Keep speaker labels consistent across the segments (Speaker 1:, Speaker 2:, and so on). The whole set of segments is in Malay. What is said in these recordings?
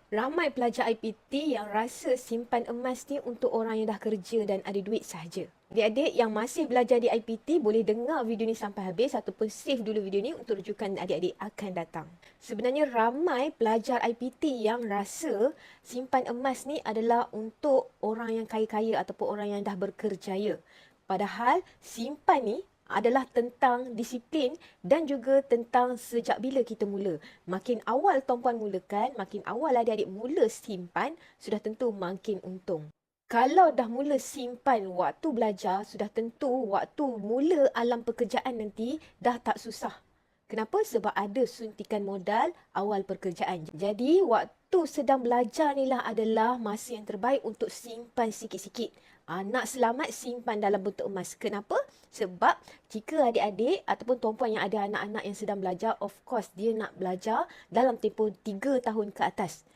Speaker 1: Ramai pelajar IPT yang rasa simpan emas ni untuk orang yang dah kerja dan ada duit sahaja. Adik-adik yang masih belajar di IPT boleh dengar video ni sampai habis ataupun save dulu video ni untuk rujukan adik-adik akan datang. Sebenarnya ramai pelajar IPT yang rasa simpan emas ni adalah untuk orang yang kaya-kaya ataupun orang yang dah berkerjaya. Padahal simpan ni adalah tentang disiplin dan juga tentang sejak bila kita mula. Makin awal tuan-puan mulakan, makin awal adik-adik mula simpan, sudah tentu makin untung. Kalau dah mula simpan waktu belajar, sudah tentu waktu mula alam pekerjaan nanti dah tak susah. Kenapa? Sebab ada suntikan modal awal pekerjaan. Jadi, waktu sedang belajar ni lah adalah masa yang terbaik untuk simpan sikit-sikit. Nak selamat simpan dalam bentuk emas. Kenapa? Sebab jika adik-adik ataupun tuan-puan yang ada anak-anak yang sedang belajar, of course dia nak belajar dalam tempoh 3 tahun ke atas.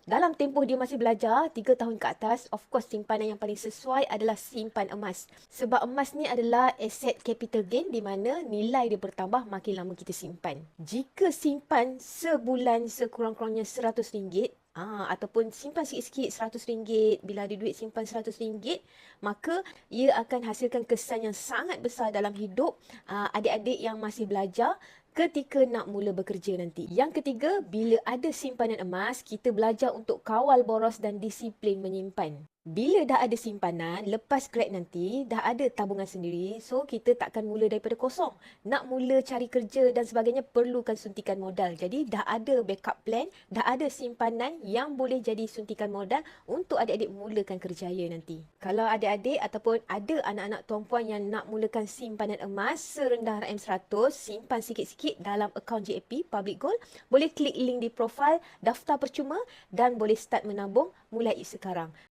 Speaker 1: Dalam tempoh dia masih belajar 3 tahun ke atas, of course simpanan yang paling sesuai adalah simpan emas. Sebab emas ni adalah aset capital gain di mana nilai dia bertambah makin lama kita simpan. Jika simpan sebulan sekurang-kurangnya RM100, ataupun simpan sikit-sikit RM100, bila ada duit simpan RM100, maka ia akan hasilkan kesan yang sangat besar dalam hidup adik-adik yang masih belajar ketika nak mula bekerja nanti. Yang ketiga, bila ada simpanan emas, kita belajar untuk kawal boros dan disiplin menyimpan. Bila dah ada simpanan, lepas grad nanti, dah ada tabungan sendiri, so kita takkan mula daripada kosong. Nak mula cari kerja dan sebagainya perlukan suntikan modal. Jadi dah ada backup plan, dah ada simpanan yang boleh jadi suntikan modal untuk adik-adik mulakan kerjaya nanti. Kalau adik-adik ataupun ada anak-anak tuan-puan yang nak mulakan simpanan emas serendah RM100, simpan sikit-sikit dalam akaun JAP Public Gold, boleh klik link di profil, daftar percuma dan boleh start menabung mulai sekarang.